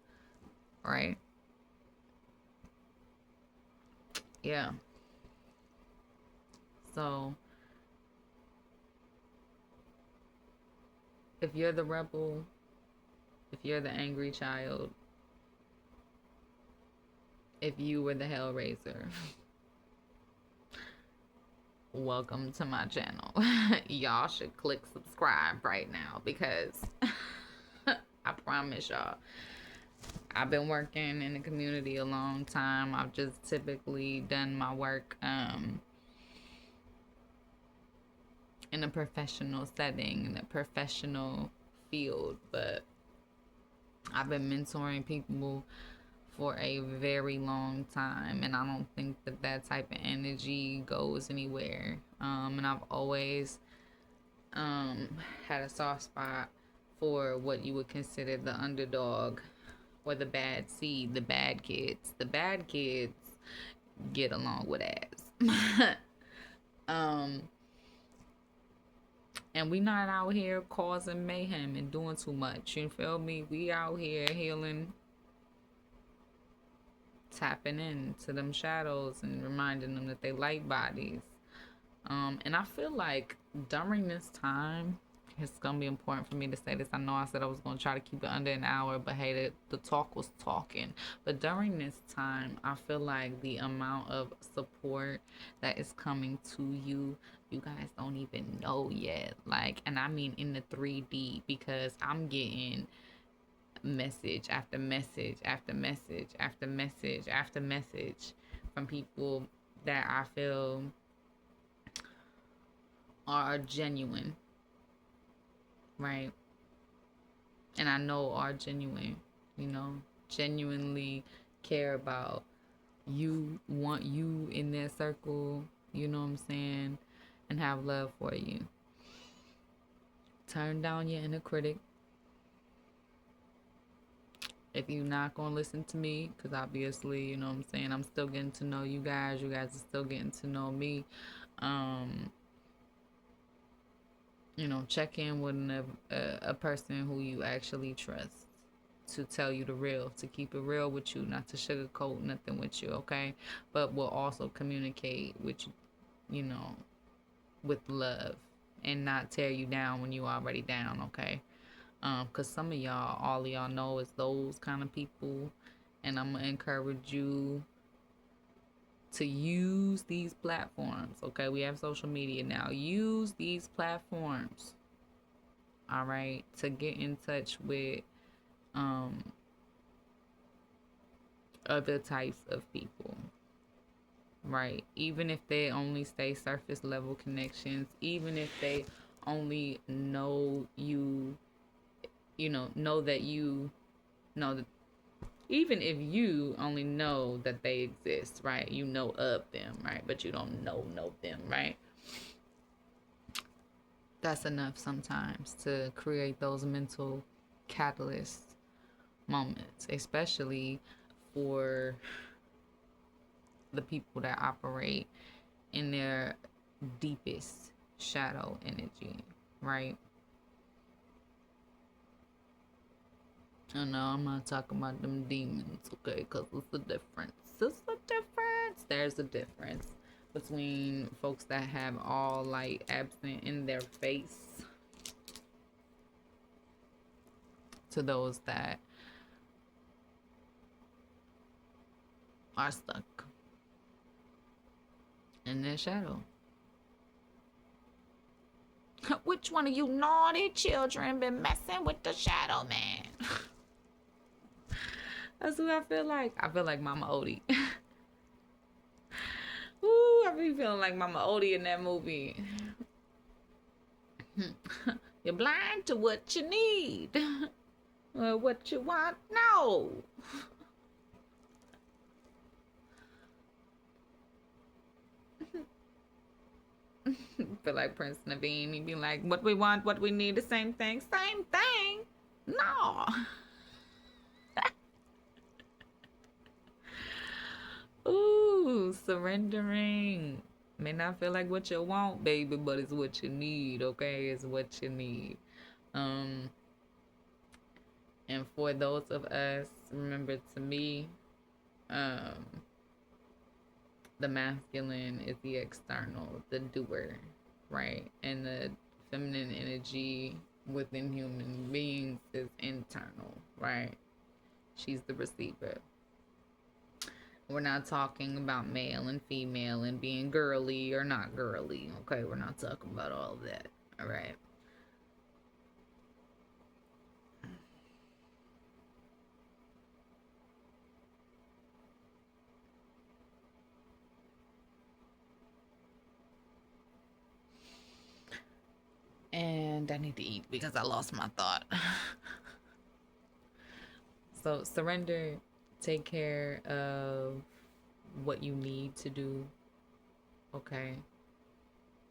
right? Yeah. So if you're the rebel, if you're the angry child, if you were the hellraiser, welcome to my channel. Y'all should click subscribe right now because I promise y'all, I've been working in the community a long time. I've just typically done my work in a professional setting, in a professional field, but I've been mentoring people for a very long time, and I don't think that that type of energy goes anywhere. And I've always had a soft spot for what you would consider the underdog or the bad seed, the bad kids. The bad kids get along with ass. And we not out here causing mayhem and doing too much. You feel me? We out here healing, tapping into them shadows and reminding them that they light bodies. And I feel like during this time, it's gonna be important for me to say this. I know I said I was gonna try to keep it under an hour, but hey, the talk was talking. But during this time, I feel like the amount of support that is coming to you, you guys don't even know yet. Like, and I mean in the 3D, because I'm getting message after message after message after message after message from people that I feel are genuine, right? And I know are genuine, genuinely care about you, want you in their circle, you know what I'm saying, and have love for you. Turn down your inner critic. If you're not going to listen to me, because obviously, you know what I'm saying, I'm still getting to know you guys are still getting to know me. Check in with a person who you actually trust to tell you the real, to keep it real with you, not to sugarcoat nothing with you, okay? But will also communicate with you, with love and not tear you down when you already down, okay? Because some of y'all, all of y'all know is those kind of people, and I'm going to encourage you to use these platforms, okay? We have social media now. Use these platforms, all right, to get in touch with other types of people, right? Even if they only stay surface level connections, even if they only know you, know that you know that, even if you only know that they exist, right? You know of them, right? But you don't know them, right? That's enough sometimes to create those mental catalyst moments, especially for the people that operate in their deepest shadow energy, right? I know I'm not talking about them demons, okay? Because it's a difference. It's a difference. There's a difference between folks that have all light absent in their face to those that are stuck in their shadow. Which one of you naughty children been messing with the shadow man? That's who I feel like. I feel like Mama Odie. Ooh, I be feeling like Mama Odie in that movie. You're blind to what you need. What you want? No. Feel like Prince Naveen. He'd be like, what we want, what we need, the same thing. Same thing? No. Ooh, surrendering. May not feel like what you want, baby, but it's what you need, okay? It's what you need. And for those of us, remember, to me, the masculine is the external, the doer, right? And the feminine energy within human beings is internal, right? She's the receiver. We're not talking about male and female and being girly or not girly, okay? We're not talking about all of that, all right? And I need to eat because I lost my thought. So surrender, take care of what you need to do, okay?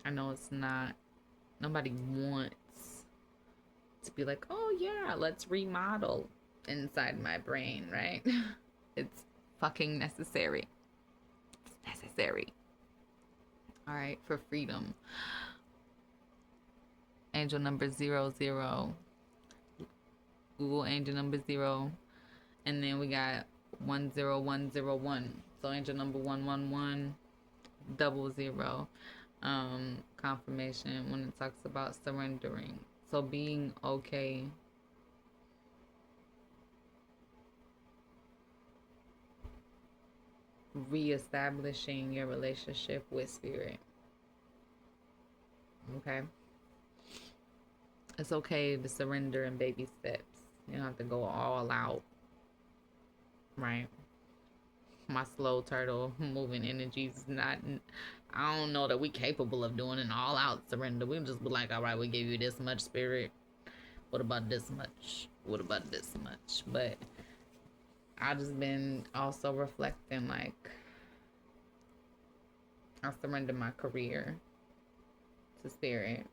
I know it's not, nobody wants to be like, oh yeah, let's remodel inside my brain, right? It's fucking necessary. It's necessary. All right, for freedom. Angel number 00. Google angel number 0. And then we got 10101. So angel number 111 00. Confirmation when it talks about surrendering. So being okay reestablishing your relationship with spirit. Okay? It's okay to surrender in baby steps. You don't have to go all out, right? My slow turtle moving energies is not, I don't know that we capable of doing an all out surrender. We just be like, all right, we give you this much spirit. What about this much? What about this much? But I just been also reflecting like I surrendered my career to spirit.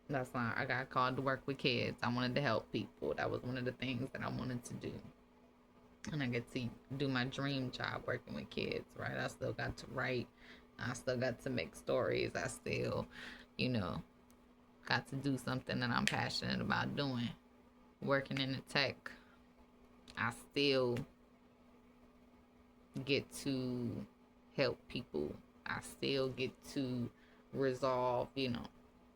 That's why I got called to work with kids. I wanted to help people. That was one of the things that I wanted to do. And I get to do my dream job working with kids, right? I still got to write. I still got to make stories. I still, you know, got to do something that I'm passionate about doing. Working in the tech, I still get to help people. I still get to resolve,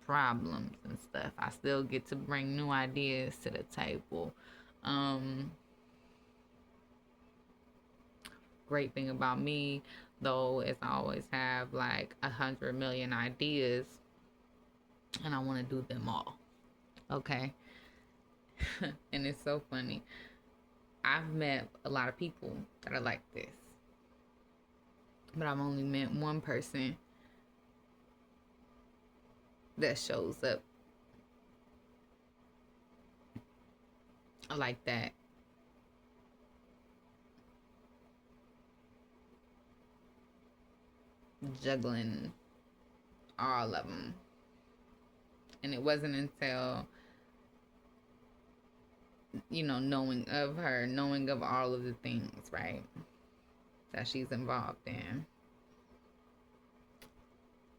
problems and stuff. I still get to bring new ideas to the table. Great thing about me, though, is I always have like 100 million ideas and I want to do them all. Okay. And it's so funny. I've met a lot of people that are like this, but I've only met one person that shows up like that. Juggling all of them. And it wasn't until, knowing of her, knowing of all of the things, right, that she's involved in,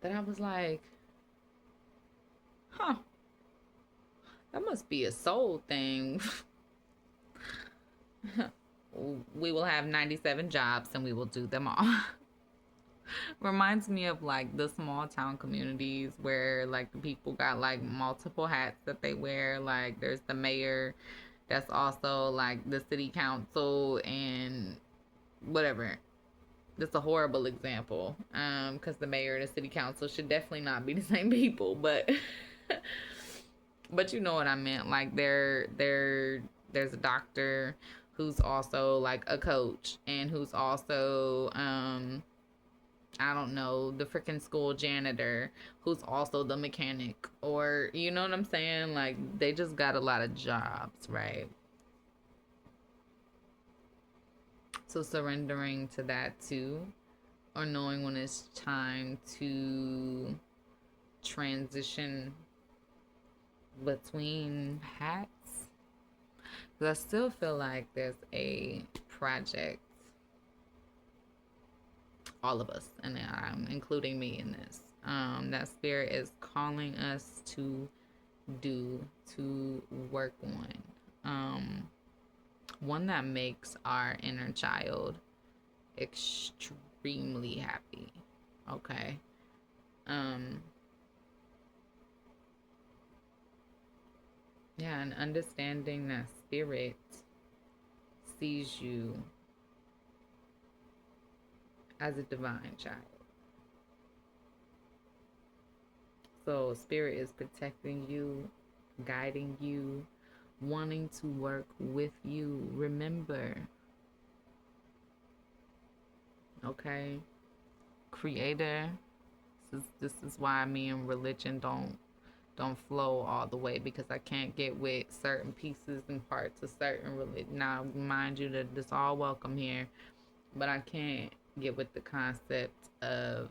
that I was like, huh, that must be a soul thing. We will have 97 jobs and we will do them all. Reminds me of like the small town communities where like the people got like multiple hats that they wear. Like there's the mayor that's also like the city council and whatever. That's a horrible example, because the mayor and the city council should definitely not be the same people, but but you know what I meant. Like there's a doctor who's also like a coach and who's also I don't know, the freaking school janitor who's also the mechanic, or you know what I'm saying? Like they just got a lot of jobs, right? So surrendering to that too, or knowing when it's time to transition between hats. Because I still feel like there's a project, all of us, and I'm including me in this, that spirit is calling us to do, to work on. one that makes our inner child extremely happy. Okay. Um yeah, and understanding that spirit sees you as a divine child. So spirit is protecting you, guiding you, wanting to work with you. Remember, okay? Creator. This is why me and religion don't flow all the way, because I can't get with certain pieces and parts of certain religion. Now, mind you that it's all welcome here, but I can't get with the concept of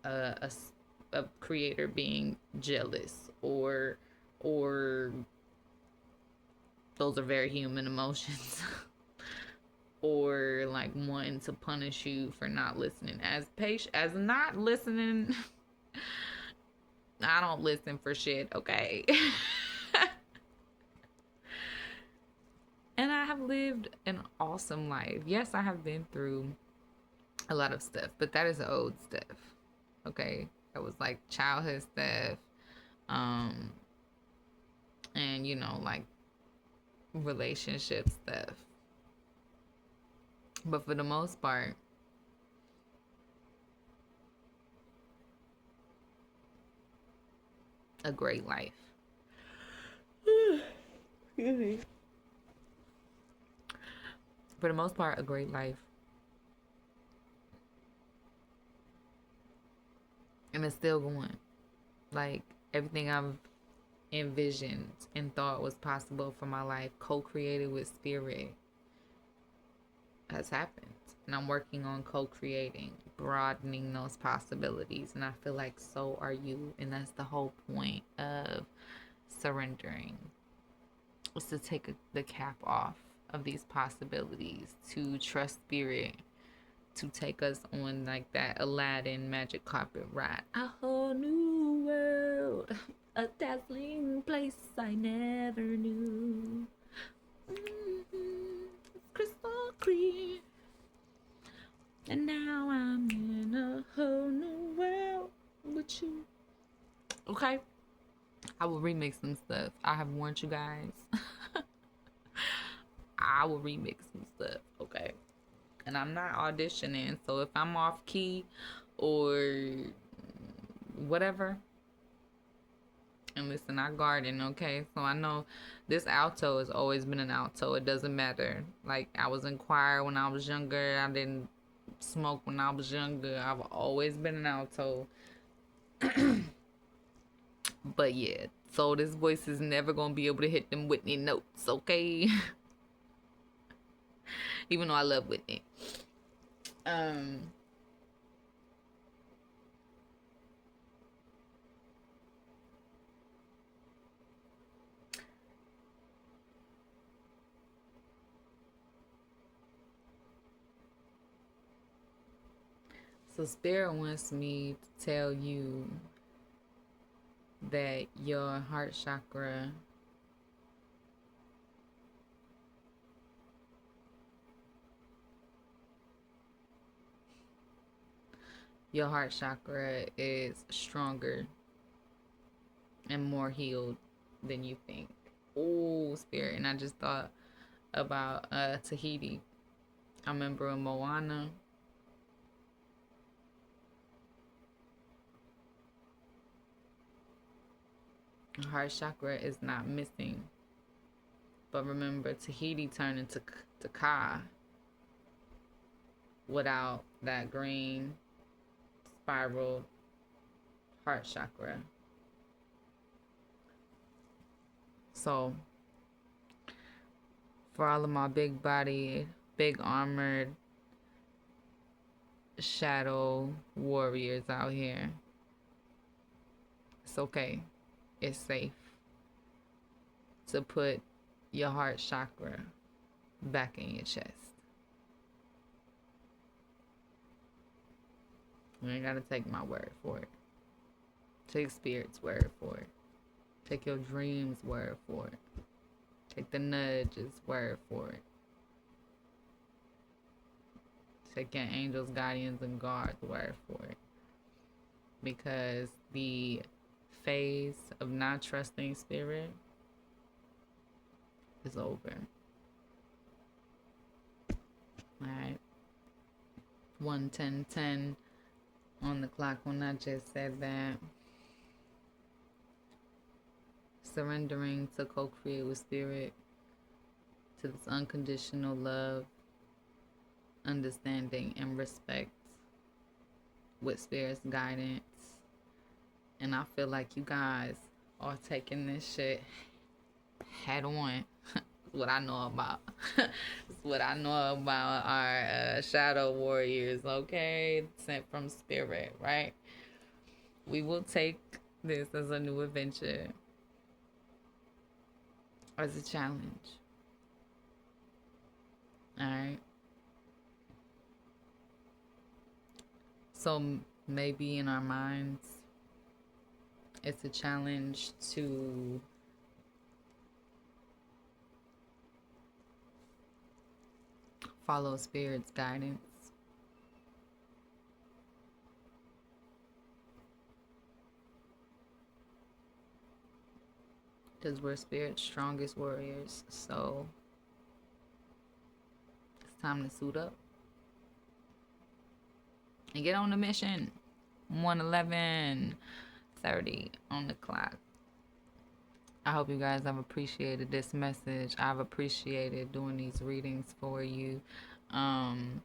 a, a creator being jealous, or those are very human emotions. Or like wanting to punish you for not listening. As not listening, I don't listen for shit, okay? And I have lived an awesome life. Yes, I have been through a lot of stuff, but that is old stuff. Okay? That was like childhood stuff. Um and like relationship stuff. But for the most part, a great life. For the most part, a great life. And it's still going. Like everything I've envisioned and thought was possible for my life, co-created with spirit, has happened. And I'm working on co-creating, broadening those possibilities. And I feel like so are you. And that's the whole point of surrendering, is to take the cap off of these possibilities, to trust spirit to take us on like that Aladdin magic carpet ride. A whole new world, a dazzling place I never knew. It's crystal clear, and now I'm in a whole new world with you. Okay, I will remix some stuff. I have warned you guys. I will remix some stuff. Okay. And I'm not auditioning, so if I'm off key or whatever, and listen, I garden, okay? So I know this alto has always been an alto. It doesn't matter. Like, I was in choir when I was younger. I didn't smoke when I was younger. I've always been an alto. But yeah, so this voice is never going to be able to hit them Whitney notes, okay? Even though I love Whitney. Um... So Spirit wants me to tell you that your heart chakra is stronger and more healed than you think. Oh, Spirit. And I just thought about Tahiti. I remember in Moana, heart chakra is not missing. But remember, Tahiti turned into Ka without that green spiral heart chakra. So, for all of my big body, big armored shadow warriors out here, it's okay. It's safe to put your heart chakra back in your chest. You ain't gotta take my word for it. Take Spirit's word for it. Take your dreams' word for it. Take the nudge's word for it. Take your angels, guardians, and guards' word for it. Because the phase of not trusting spirit is over. Alright. 1:10:10 on the clock when I just said that. Surrendering to co-create with spirit, to this unconditional love, understanding, and respect with spirit's guidance. And I feel like you guys are taking this shit head on. What I know about. It's what I know about our shadow warriors, okay? Sent from spirit, right? We will take this as a new adventure, as a challenge. Alright? So maybe in our minds, it's a challenge to follow spirit's guidance. Because we're spirit's strongest warriors. So it's time to suit up and get on the mission. 1:11:30 on the clock. I hope you guys have appreciated this message. I've appreciated doing these readings for you. I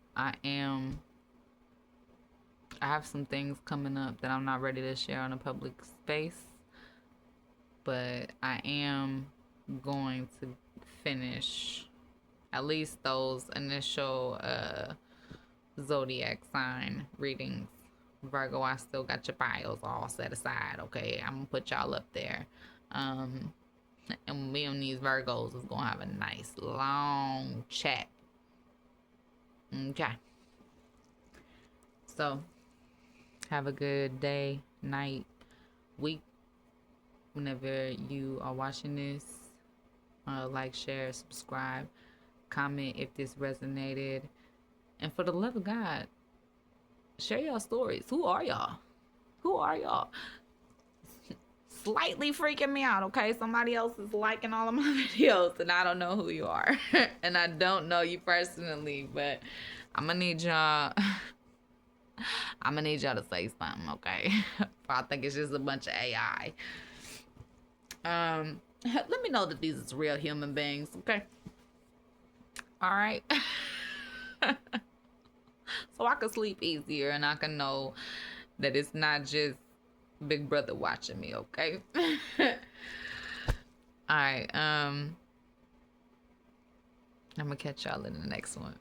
have some things coming up that I'm not ready to share on a public space, but I am going to finish at least those initial zodiac sign readings. Virgo, I still got your files all set aside, okay? I'm gonna put y'all up there. And me and these Virgos is gonna have a nice long chat. Okay. So, have a good day, night, week, whenever you are watching this. Like, share, subscribe, comment if this resonated. And for the love of God, share your stories. Who are y'all? Who are y'all? Slightly freaking me out, okay? Somebody else is liking all of my videos and I don't know who you are. And I don't know you personally, but I'm gonna need y'all to say something, okay? I think it's just a bunch of AI. Let me know that these is real human beings, okay? All right. So I can sleep easier and I can know that it's not just Big Brother watching me, okay? All right. I'm gonna catch y'all in the next one.